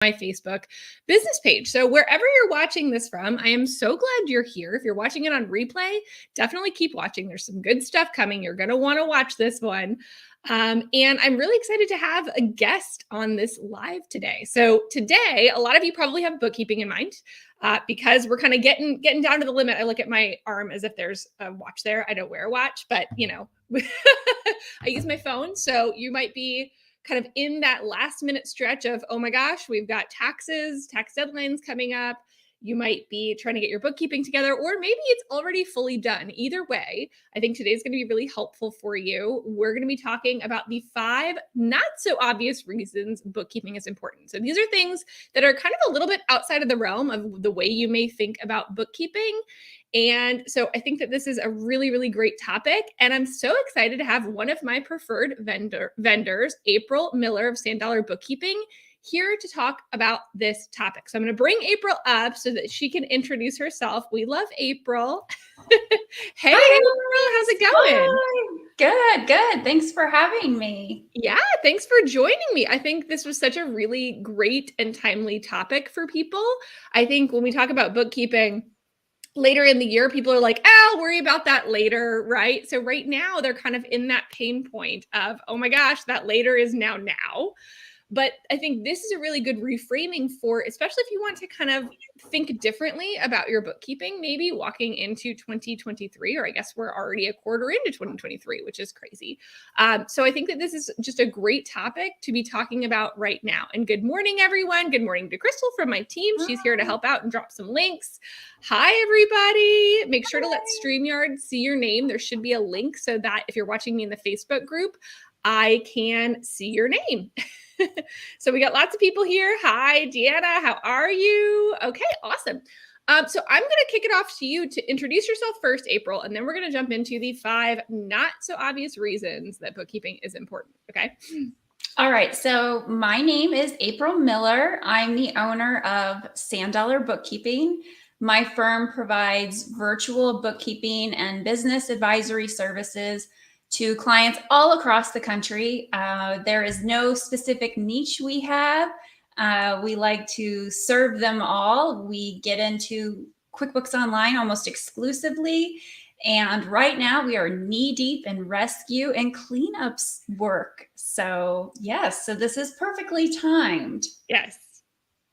my Facebook business page. So wherever you're watching this from, I am so glad you're here. If you're watching it on replay, definitely keep watching. There's some good stuff coming. You're going to want to watch this one. And I'm really excited to have a guest on this live today. So today, a lot of you probably have bookkeeping in mind because we're kind of getting down to the limit. I look at my arm as if there's a watch there. I don't wear a watch, but I use my phone. So you might be kind of in that last minute stretch of, oh my gosh, we've got tax deadlines coming up. You might be trying to get your bookkeeping together, or maybe it's already fully done. Either way, I think today's going to be really helpful for you. We're going to be talking about the 5 not so obvious reasons bookkeeping is important. So these are things that are kind of a little bit outside of the realm of the way you may think about bookkeeping. And so I think that this is a really, really great topic. And I'm so excited to have one of my preferred vendors, April Miller of $1 Bookkeeping, here to talk about this topic. So I'm going to bring April up so that she can introduce herself. We love April. Hey, April, how's it going? Hi. Good. Thanks for having me. Yeah, thanks for joining me. I think this was such a really great and timely topic for people. I think when we talk about bookkeeping, later in the year, people are like, I'll worry about that later, right? So right now, they're kind of in that pain point of, oh my gosh, that later is now. But I think this is a really good reframing for, especially if you want to kind of think differently about your bookkeeping, maybe walking into 2023, or I guess we're already a quarter into 2023, which is crazy. So I think that this is just a great topic to be talking about right now. And good morning, everyone. Good morning to Crystal from my team. She's here to help out and drop some links. Hi, everybody. Make sure to let StreamYard see your name. There should be a link so that if you're watching me in the Facebook group, I can see your name. So we got lots of people here. Hi, Deanna. How are you? Okay, awesome. So I'm going to kick it off to you to introduce yourself first, April, and then we're going to jump into the 5 not so obvious reasons that bookkeeping is important. Okay. All right. So my name is April Miller. I'm the owner of $1 Bookkeeping. My firm provides virtual bookkeeping and business advisory services to clients all across the country. There is no specific niche we have. We like to serve them all. We get into QuickBooks Online almost exclusively. And right now we are knee deep in rescue and cleanups work. So yes, so this is perfectly timed. Yes.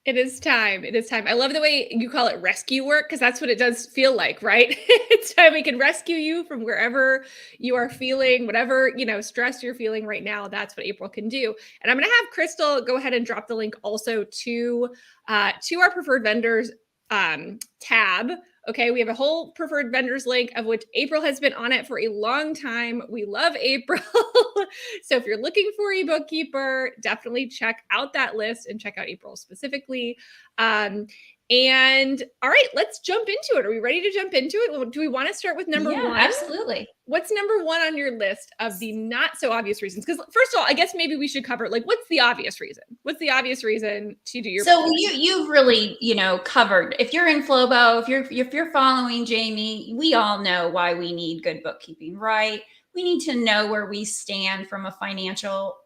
It is time. It is time. I love the way you call it rescue work, because that's what it does feel like, right? It's time we can rescue you from wherever you are feeling, whatever, stress you're feeling right now. That's what April can do. And I'm going to have Crystal go ahead and drop the link also to our preferred vendors tab. Okay, we have a whole preferred vendors link of which April has been on it for a long time. We love April. So if you're looking for a bookkeeper, definitely check out that list and check out April specifically. And all right, let's jump into it. Are we ready to jump into it? Do we want to start with number 1? Absolutely. What's number 1 on your list of the not so obvious reasons? Because first of all, I guess maybe we should cover what's the obvious reason? What's the obvious reason to do your So you've really, covered. If you're in Flobo, if you're following Jamie, we all know why we need good bookkeeping, right? We need to know where we stand from a financial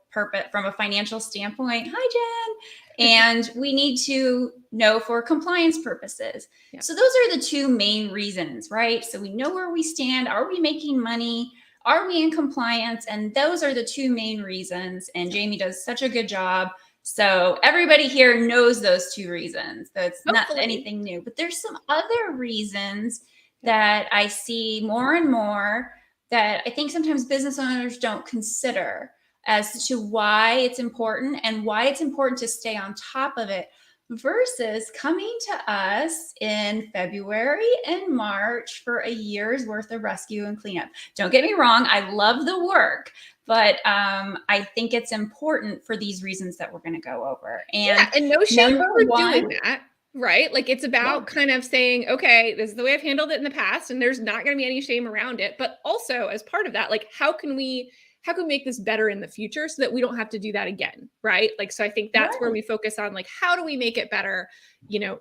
standpoint. Hi, Jen. And we need to know for compliance purposes. Yeah. So those are the 2 main reasons, right? So we know where we stand. Are we making money? Are we in compliance? And those are the 2 main reasons. And Jamie does such a good job. So everybody here knows those 2 reasons. That's not anything new. But there's some other reasons that I see more and more that I think sometimes business owners don't consider as to why it's important and why it's important to stay on top of it versus coming to us in February and March for a year's worth of rescue and cleanup. Don't get me wrong. I love the work, but I think it's important for these reasons that we're going to go over. And no shame for doing that. Right? Like it's about kind of saying, okay, this is the way I've handled it in the past, and there's not going to be any shame around it. But also as part of that, how can we make this better in the future so that we don't have to do that again? Right? So I think that's where we focus on, how do we make it better,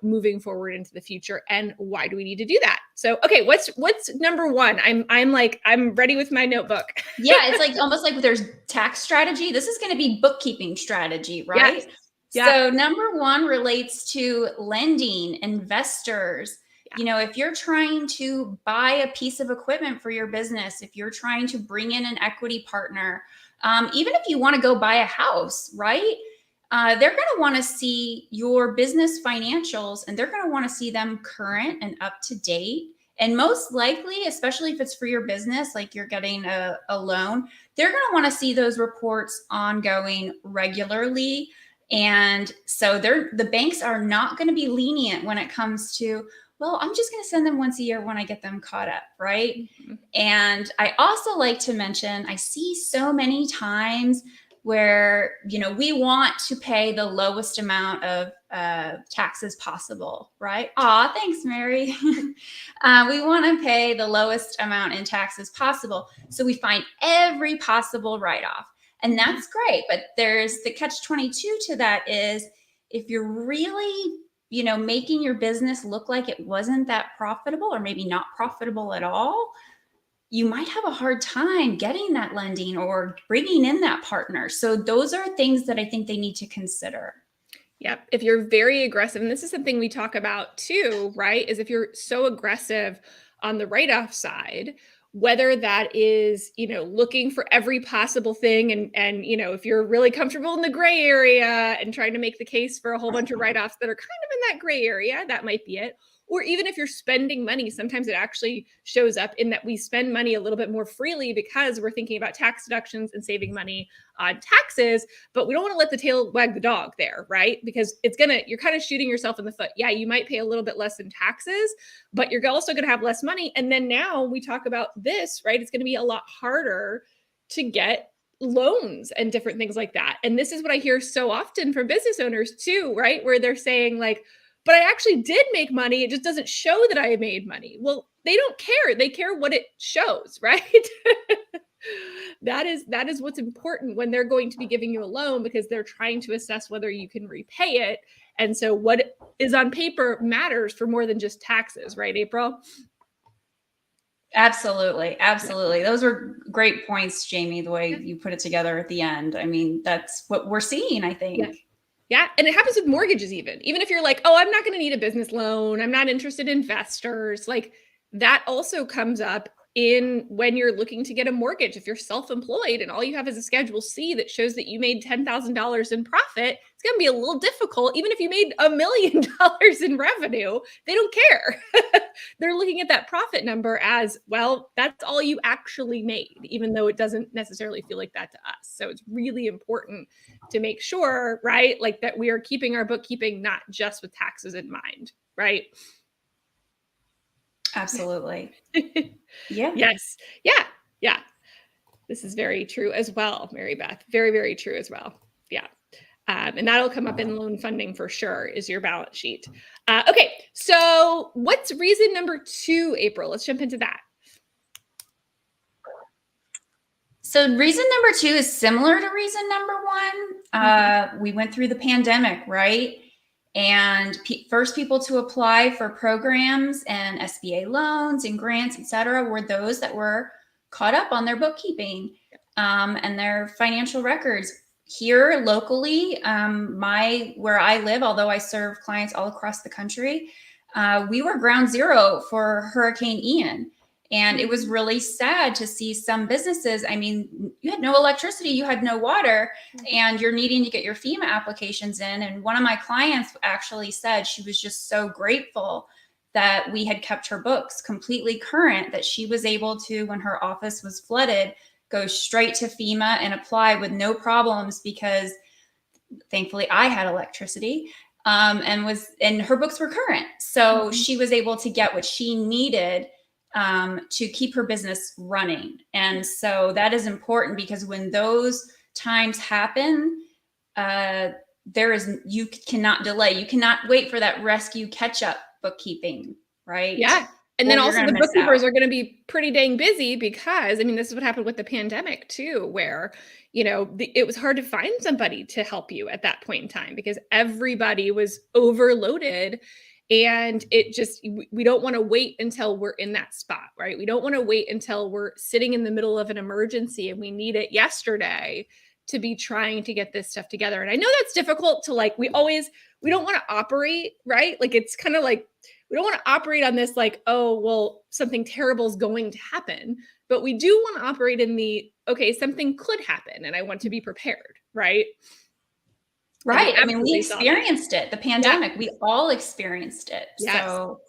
moving forward into the future, and why do we need to do that? So, okay, what's number 1? I'm ready with my notebook. Yeah. It's almost like there's tax strategy. This is going to be bookkeeping strategy, right? Yes. Yeah. So number one relates to lending, investors. Yeah. You know, if you're trying to buy a piece of equipment for your business, if you're trying to bring in an equity partner, even if you want to go buy a house, right? They're going to want to see your business financials, and they're going to want to see them current and up to date. And most likely, especially if it's for your business, like you're getting a loan, they're going to want to see those reports ongoing regularly. And so the banks are not going to be lenient when it comes to, well, I'm just going to send them once a year when I get them caught up, right? Mhm. And I also like to mention, I see so many times where, you know, we want to pay the lowest amount of taxes possible, right? Aw, thanks, Mary. We want to pay the lowest amount in taxes possible. So we find every possible write-off. And that's great. But there's the catch-22 to that is if you're really, you know, making your business look like it wasn't that profitable or maybe not profitable at all, you might have a hard time getting that lending or bringing in that partner. So those are things that I think they need to consider. Yep. If you're very aggressive, and this is something we talk about too, right? Is if you're so aggressive on the write-off side, whether that is, looking for every possible thing and if you're really comfortable in the gray area and trying to make the case for a whole bunch of write-offs that are kind of in that gray area, that might be it. Or even if you're spending money, sometimes it actually shows up in that we spend money a little bit more freely because we're thinking about tax deductions and saving money on taxes, but we don't want to let the tail wag the dog there, right? Because you're kind of shooting yourself in the foot. Yeah, you might pay a little bit less in taxes, but you're also going to have less money. And then now we talk about this, right? It's going to be a lot harder to get loans and different things like that. And this is what I hear so often from business owners too, right? Where they're saying like, but I actually did make money. It just doesn't show that I made money. Well, they don't care. They care what it shows, right? That is what's important when they're going to be giving you a loan, because they're trying to assess whether you can repay it. And so what is on paper matters for more than just taxes, right, April? Absolutely. Absolutely. Those were great points, Jamie, the way you put it together at the end. I mean, that's what we're seeing, I think. Yeah. Yeah. And it happens with mortgages, even if you're like, oh, I'm not going to need a business loan, I'm not interested in investors, like that also comes up in when you're looking to get a mortgage. If you're self-employed and all you have is a Schedule C that shows that you made $10,000 in profit, it's going to be a little difficult. Even if you made $1 million in revenue, they don't care. They're looking at that profit number as, well, that's all you actually made, even though it doesn't necessarily feel like that to us. So it's really important to make sure, right, like that we are keeping our bookkeeping not just with taxes in mind, right? Absolutely. Yeah. Yes. Yeah. Yeah. This is very true as well, Mary Beth. Very, very true as well. Yeah. And that'll come up in loan funding for sure, is your balance sheet. Okay. So what's reason number 2, April? Let's jump into that. So reason number 2 is similar to reason number 1. We went through the pandemic, right? And first people to apply for programs and SBA loans and grants, et cetera, were those that were caught up on their bookkeeping and their financial records. Here locally, where I live, although I serve clients all across the country, we were ground zero for Hurricane Ian. And it was really sad to see some businesses. I mean, you had no electricity, you had no water, and you're needing to get your FEMA applications in. And one of my clients actually said she was just so grateful that we had kept her books completely current, that she was able to, when her office was flooded, go straight to FEMA and apply with no problems, because thankfully I had electricity. And her books were current. So she was able to get what she needed to keep her business running. And so that is important, because when those times happen, you cannot delay. You cannot wait for that rescue catch-up bookkeeping, right? Yeah. And then also the bookkeepers are going to be pretty dang busy, because, I mean, this is what happened with the pandemic too, where, it was hard to find somebody to help you at that point in time because everybody was overloaded. And we don't want to wait until we're in that spot, right? We don't want to wait until we're sitting in the middle of an emergency and we need it yesterday to be trying to get this stuff together. And I know that's difficult to like, we don't want to operate, right? Like, it's kind of like, we don't want to operate on this like, oh, well, something terrible is going to happen. But we do want to operate in the, okay, something could happen and I want to be prepared, right? Right. I mean, we experienced it, the pandemic. We all experienced it. Yes. So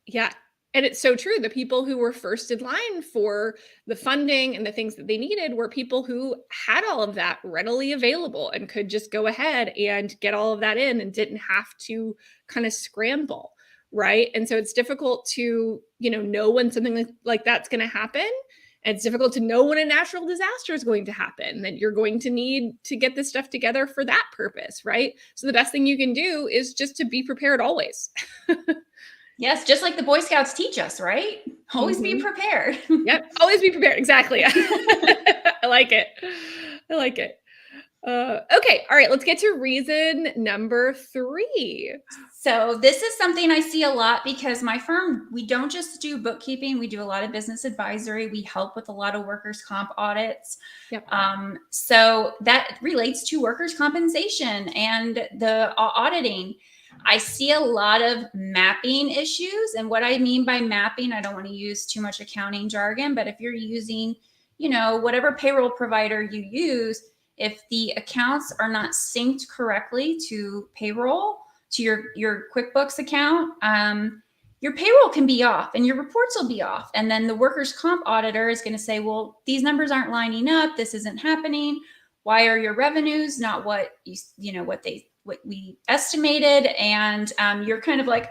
yeah. And it's so true. The people who were first in line for the funding and the things that they needed were people who had all of that readily available and could just go ahead and get all of that in and didn't have to kind of scramble. Right. And so it's difficult to, know when something like that's going to happen. And it's difficult to know when a natural disaster is going to happen, that you're going to need to get this stuff together for that purpose. Right. So the best thing you can do is just to be prepared always. Yes, just like the Boy Scouts teach us, right? Always be prepared. Yep, always be prepared. Exactly. I like it. Okay, all right, let's get to reason number 3. So this is something I see a lot because my firm, we don't just do bookkeeping, we do a lot of business advisory. We help with a lot of workers' comp audits. Yep. So that relates to workers' compensation and the auditing. I see a lot of mapping issues. And what I mean by mapping, I don't want to use too much accounting jargon, but if you're using, whatever payroll provider you use, if the accounts are not synced correctly to payroll, to your QuickBooks account, your payroll can be off and your reports will be off. And then the workers' comp auditor is going to say, well, these numbers aren't lining up. This isn't happening. Why are your revenues not what what we estimated? And you're kind of like,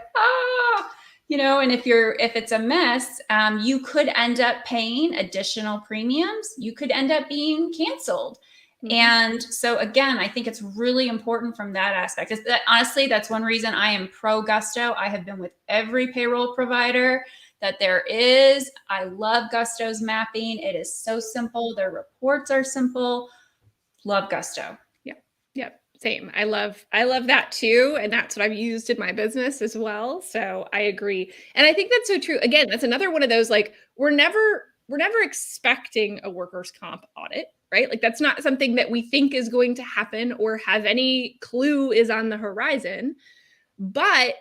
and if it's a mess, you could end up paying additional premiums. You could end up being canceled. Mm-hmm. And so again, I think it's really important from that aspect. Honestly, that's one reason I am pro Gusto. I have been with every payroll provider that there is. I love Gusto's mapping. It is so simple. Their reports are simple. Love Gusto. Yep. Same. I love that too. And that's what I've used in my business as well. So I agree. And I think that's so true. Again, that's another one of those, like, we're never expecting a workers' comp audit, right? Like, that's not something that we think is going to happen or have any clue is on the horizon. But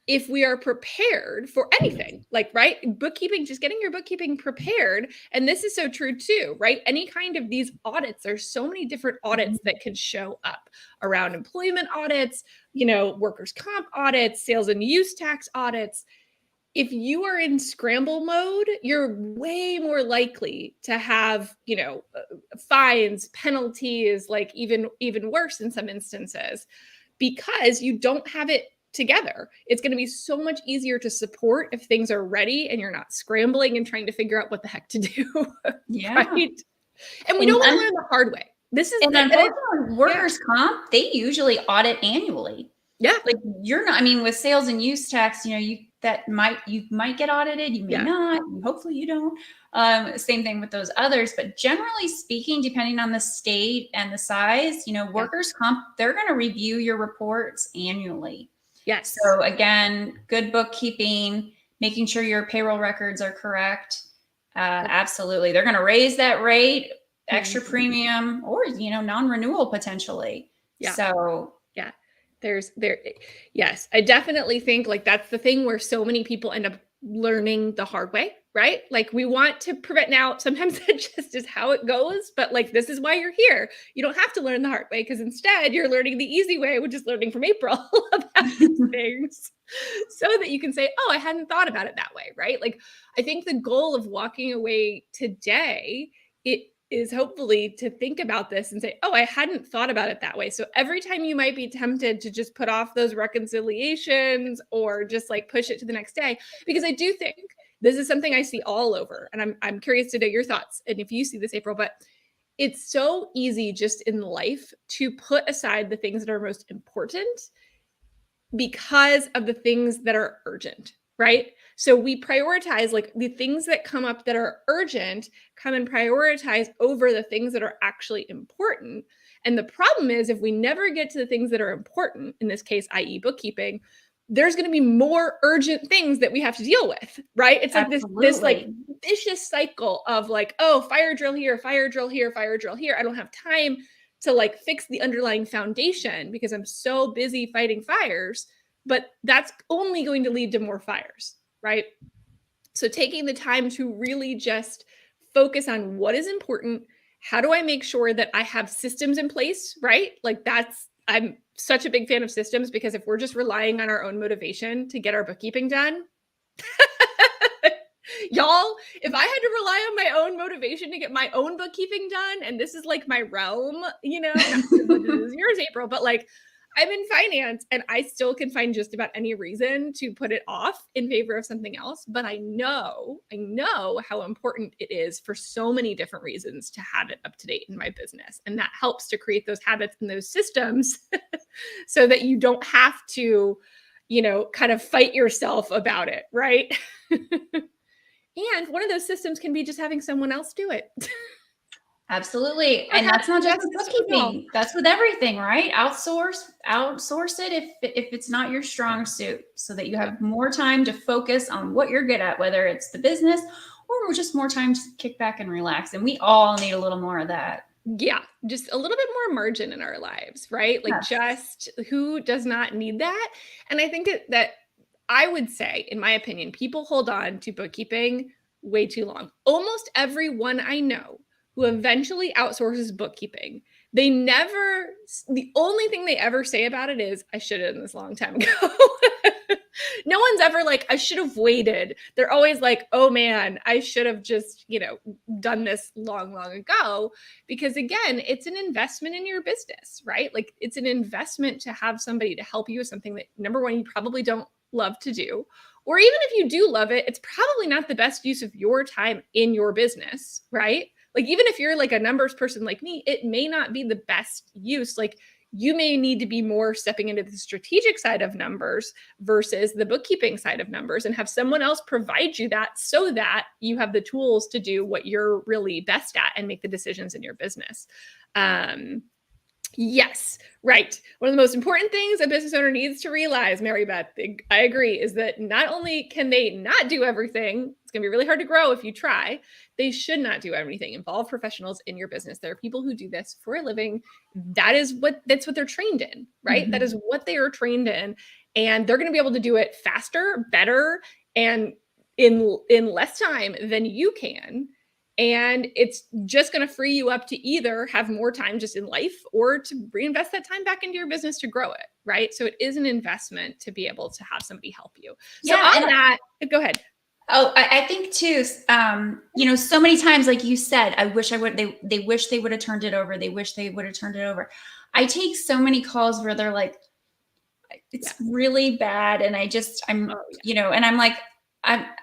if we are prepared for anything, like, right, bookkeeping, just getting your bookkeeping prepared. And this is so true too, right? Any kind of these audits, there's so many different audits that can show up around employment audits, workers' comp audits, sales and use tax audits. If you are in scramble mode, you're way more likely to have, fines, penalties, like even worse in some instances, because you don't have it together. It's going to be so much easier to support if things are ready and you're not scrambling and trying to figure out what the heck to do. Yeah. Right? And we don't want to learn the hard way. This is unfortunately, workers' comp, they usually audit annually. Yeah. Like, you're not, with sales and use tax, you might get audited, you may not, hopefully you don't. Same thing with those others, but generally speaking, depending on the state and the size, workers' comp, they're going to review your reports annually. Yes. So again, good bookkeeping, making sure your payroll records are correct. Absolutely. They're going to raise that rate, extra premium, or, non-renewal potentially. Yeah. So yeah, yes, I definitely think, like, that's the thing where so many people end up learning the hard way, right? Like, we want to prevent. Now, sometimes that just is how it goes, but, like, this is why you're here. You don't have to learn the hard way, because instead you're learning the easy way, which is learning from April about these things, so that you can say, oh, I hadn't thought about it that way, right? Like, I think the goal of walking away today, it is hopefully to think about this and say, oh, I hadn't thought about it that way. So every time you might be tempted to just put off those reconciliations or just like push it to the next day, because I do think this is something I see all over, and I'm curious to know your thoughts and if you see this, April, but it's so easy just in life to put aside the things that are most important because of the things that are urgent, right? So we prioritize, like, the things that come up that are urgent, come and prioritize over the things that are actually important. And the problem is, if we never get to the things that are important, in this case, i.e. bookkeeping, there's going to be more urgent things that we have to deal with, right? It's like this like vicious cycle of, like, oh, fire drill here, fire drill here, fire drill here. I don't have time to like fix the underlying foundation because I'm so busy fighting fires, but that's only going to lead to more fires, right? So taking the time to really just focus on what is important. How do I make sure that I have systems in place, right? Like I'm such a big fan of systems because if we're just relying on our own motivation to get our bookkeeping done, y'all, if I had to rely on my own motivation to get my own bookkeeping done, and this is like my realm, not as much as yours, April, but like I'm in finance and I still can find just about any reason to put it off in favor of something else. But I know how important it is for so many different reasons to have it up to date in my business. And that helps to create those habits and those systems so that you don't have to, kind of fight yourself about it, right? And one of those systems can be just having someone else do it. Absolutely. And that's not just with bookkeeping. That's with everything, right? Outsource it if it's not your strong suit, so that you have more time to focus on what you're good at, whether it's the business or just more time to kick back and relax. And we all need a little more of that. Yeah, just a little bit more margin in our lives, right? Like just who does not need that? And I think that I would say, in my opinion, people hold on to bookkeeping way too long. Almost everyone I know who eventually outsources bookkeeping, the only thing they ever say about it is, I should have done this a long time ago. No one's ever like, I should have waited. They're always like, oh man, I should have just, done this long, long ago. Because again, it's an investment in your business, right? Like it's an investment to have somebody to help you with something that, number one, you probably don't love to do. Or even if you do love it, it's probably not the best use of your time in your business, right? Like even if you're like a numbers person like me, it may not be the best use. Like you may need to be more stepping into the strategic side of numbers versus the bookkeeping side of numbers and have someone else provide you that so that you have the tools to do what you're really best at and make the decisions in your business. Yes, right. One of the most important things a business owner needs to realize, Mary Beth, I agree, is that not only can they not do everything, it's going to be really hard to grow if you try, they should not do everything. Involve professionals in your business. There are people who do this for a living. That's what they're trained in, right? Mm-hmm. That is what they are trained in. And they're going to be able to do it faster, better, and in less time than you can. And it's just going to free you up to either have more time just in life or to reinvest that time back into your business to grow it, right? So it is an investment to be able to have somebody help you. So go ahead. Oh, I think too, so many times, like you said, they wish they would have turned it over. They wish they would have turned it over. I take so many calls where they're like, it's really bad. And and I'm like,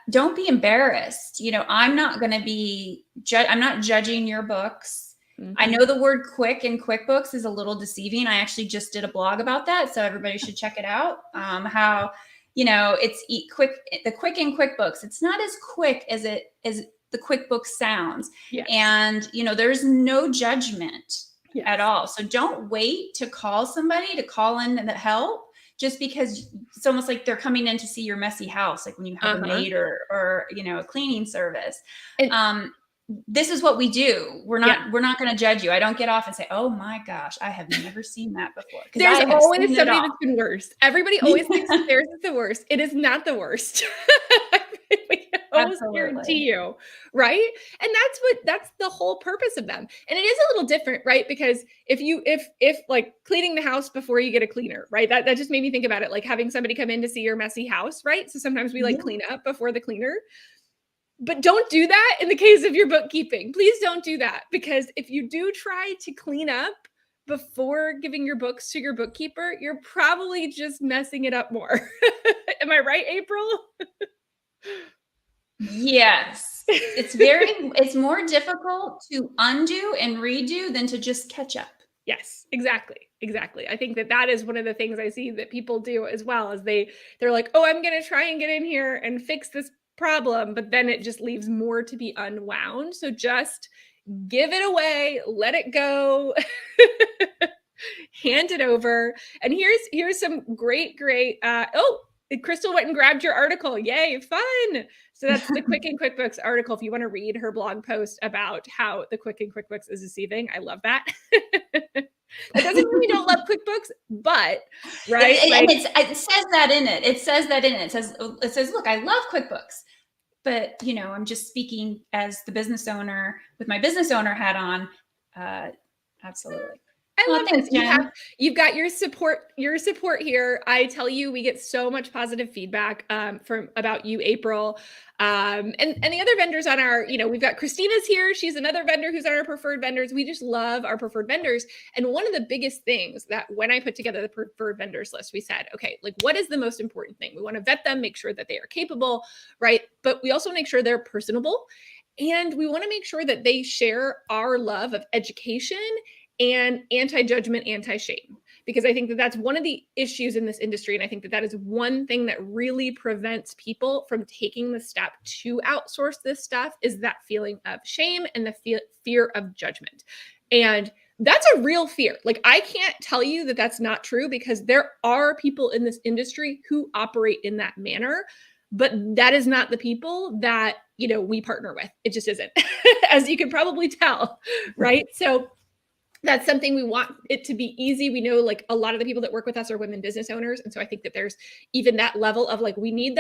don't be embarrassed. I'm not going to be, I'm not judging your books. Mm-hmm. I know the word quick in QuickBooks is a little deceiving. I actually just did a blog about that. So everybody should check it out. How, it's quick in QuickBooks. It's not as quick as the QuickBooks sounds. Yes. And, there's no judgment at all. So don't wait to call somebody to call in the help. Just because it's almost like they're coming in to see your messy house, like when you have a maid or a cleaning service. And, this is what we do. We're not going to judge you. I don't get off and say, oh my gosh, I have never seen that before. There's always somebody that's been worse. Everybody always thinks theirs is the worst. It is not the worst. I almost guarantee you, right? And that's the whole purpose of them. And it is a little different, right? Because if like cleaning the house before you get a cleaner, right? That just made me think about it, like having somebody come in to see your messy house, right? So sometimes we like clean up before the cleaner. But don't do that in the case of your bookkeeping. Please don't do that, because if you do try to clean up before giving your books to your bookkeeper, you're probably just messing it up more. Am I right, April? Yes. It's more difficult to undo and redo than to just catch up. Yes, exactly. I think that is one of the things I see that people do as well, is they're like, oh, I'm going to try and get in here and fix this problem, but then it just leaves more to be unwound. So just give it away, let it go, hand it over. And here's some great, Crystal went and grabbed your article. Yay, fun. So that's the Quick in QuickBooks article. If you want to read her blog post about how the Quick in QuickBooks is deceiving, I love that. That doesn't mean we don't love QuickBooks, but right. It says that in it. It says that in it. It says, look, I love QuickBooks, but I'm just speaking as the business owner with my business owner hat on. Absolutely. I love this. You've got your support here. I tell you, we get so much positive feedback about you, April. And the other vendors on our, we've got Christina's here. She's another vendor who's on our preferred vendors. We just love our preferred vendors. And one of the biggest things that when I put together the preferred vendors list, we said, okay, like what is the most important thing? We want to vet them, make sure that they are capable, right? But we also make sure they're personable. And we want to make sure that they share our love of education and anti-judgment, anti-shame, because I think that that's one of the issues in this industry. And I think that that is one thing that really prevents people from taking the step to outsource this stuff is that feeling of shame and the fear of judgment. And that's a real fear. Like, I can't tell you that that's not true, because there are people in this industry who operate in that manner, but that is not the people that, we partner with. It just isn't, as you can probably tell, right? So that's something we want it to be easy. We know like a lot of the people that work with us are women business owners. And so I think that there's even that level of like, we need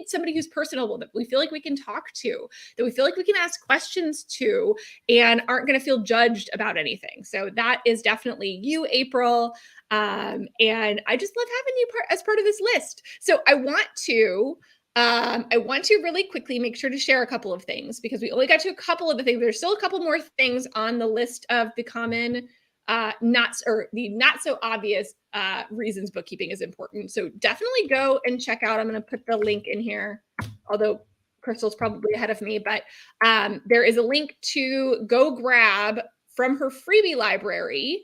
somebody who's personable, that we feel like we can talk to, that we feel like we can ask questions to, and aren't going to feel judged about anything. So that is definitely you, April. And I just love having you as part of this list. So I want to really quickly make sure to share a couple of things, because we only got to a couple of the things. There's still a couple more things on the list of the common, not so obvious reasons bookkeeping is important. So definitely go and check out. I'm going to put the link in here, although Crystal's probably ahead of me, but there is a link to go grab from her freebie library.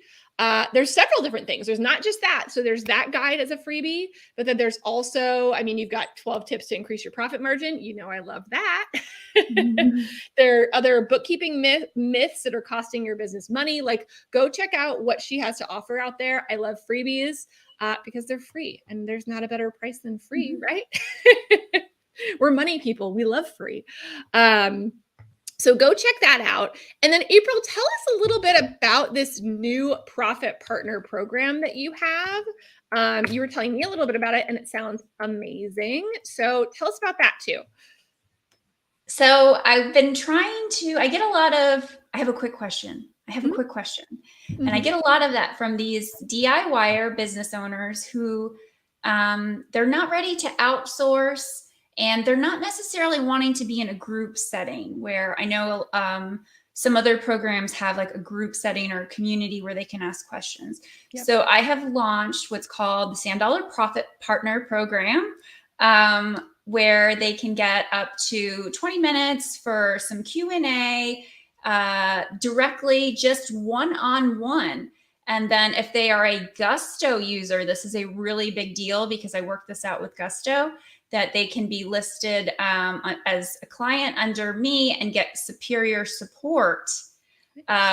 There's several different things. There's not just that. So there's that guide as a freebie, but then there's also, you've got 12 tips to increase your profit margin. I love that. Mm-hmm. There are other bookkeeping myths that are costing your business money. Like, go check out what she has to offer out there. I love freebies because they're free, and there's not a better price than free, mm-hmm. right? We're money people. We love free. So go check that out. And then April, tell us a little bit about this new profit partner program that you have. You were telling me a little bit about it, and it sounds amazing. So tell us about that too. So I've been I have a quick question. Mm-hmm. And I get a lot of that from these DIYer business owners who they're not ready to outsource. And they're not necessarily wanting to be in a group setting, where I know some other programs have like a group setting or a community where they can ask questions. Yep. So I have launched what's called the $Sand Profit Partner Program, where they can get up to 20 minutes for some Q&A directly, just one-on-one. And then if they are a Gusto user, this is a really big deal, because I worked this out with Gusto, that they can be listed as a client under me and get superior support,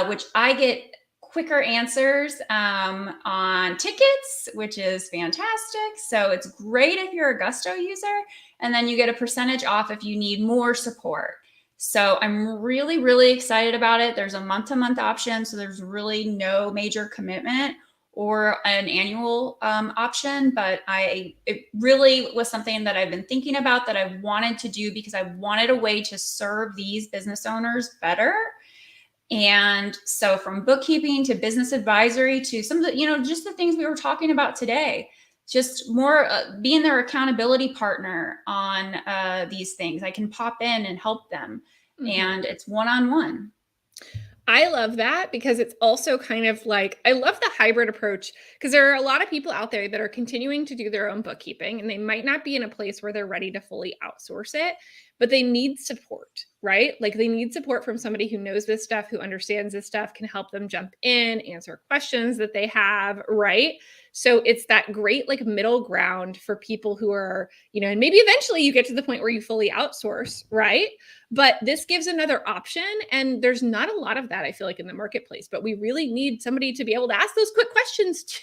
which I get quicker answers on tickets, which is fantastic. So it's great if you're a Gusto user, and then you get a percentage off if you need more support. So I'm really, really excited about it. There's a month-to-month option, so there's really no major commitment or an annual option, but it really was something that I've been thinking about, that I wanted to do, because I wanted a way to serve these business owners better. And so from bookkeeping to business advisory to some of the, just the things we were talking about today, just more being their accountability partner on these things. I can pop in and help them, mm-hmm. and it's one-on-one. I love that, because it's also kind of like, I love the hybrid approach, because there are a lot of people out there that are continuing to do their own bookkeeping, and they might not be in a place where they're ready to fully outsource it, but they need support, right? Like they need support from somebody who knows this stuff, who understands this stuff, can help them jump in, answer questions that they have, right? So it's that great like middle ground for people who are, and maybe eventually you get to the point where you fully outsource, right? But this gives another option. And there's not a lot of that, I feel like, in the marketplace, but we really need somebody to be able to ask those quick questions too.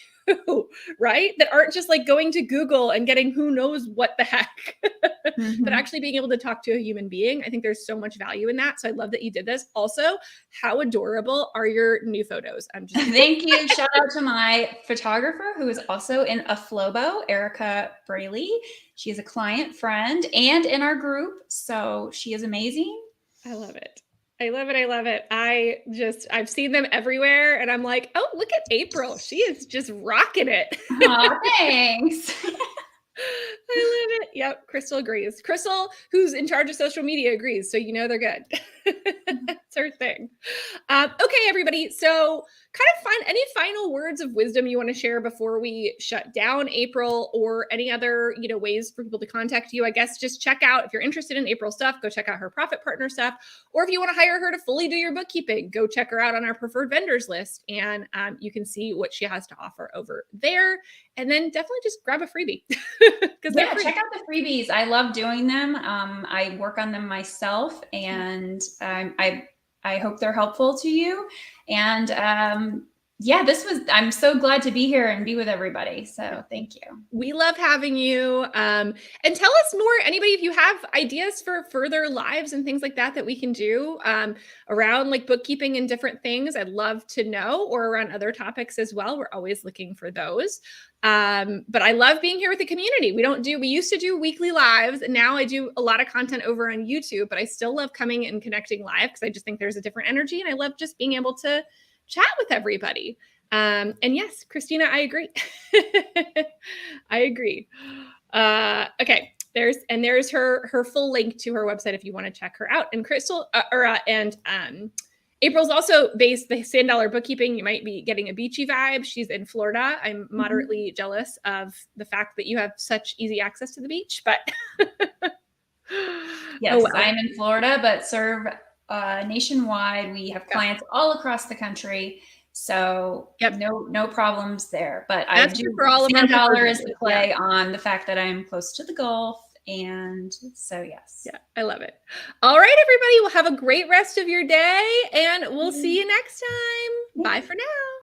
Right? That aren't just like going to Google and getting who knows what the heck, but actually being able to talk to a human being. I think there's so much value in that. So I love that you did this. Also, how adorable are your new photos? I'm just Thank you. Shout out to my photographer who is also in a Flobo, Erica Braley. She is a client friend and in our group. So she is amazing. I love it. I love it. I love it. I've seen them everywhere and I'm like, oh, look at April. She is just rocking it. Aw, thanks. I love it. Yep. Crystal agrees. Crystal, who's in charge of social media, agrees. So they're good. That's her thing. Okay, everybody. So any final words of wisdom you want to share before we shut down April, or any other, ways for people to contact you? I guess just check out, if you're interested in April stuff, go check out her profit partner stuff. Or if you want to hire her to fully do your bookkeeping, go check her out on our preferred vendors list. And you can see what she has to offer over there. And then definitely just grab a freebie. Yeah, check out the freebies. I love doing them. I work on them myself, and I hope they're helpful to you. And I'm so glad to be here and be with everybody. So thank you. We love having you. And tell us more, anybody, if you have ideas for further lives and things like that we can do around like bookkeeping and different things. I'd love to know, or around other topics as well. We're always looking for those. But I love being here with the community. We used to do weekly lives, and now I do a lot of content over on YouTube, but I still love coming and connecting live because I just think there's a different energy, and I love just being able to chat with everybody. And yes, Christina, I agree. I agree. Okay. There's her full link to her website if you want to check her out. And Crystal, April's also based the Sand Dollar Bookkeeping. You might be getting a beachy vibe. She's in Florida. I'm moderately jealous of the fact that you have such easy access to the beach, but yes, oh, well. I'm in Florida, but serve nationwide. We have clients all across the country. So no problems there. But that's I do for all of Sand Dollar is the play on the fact that I'm close to the Gulf. And so, yes. Yeah, I love it. All right, everybody. Well, have a great rest of your day, and we'll see you next time. Bye for now.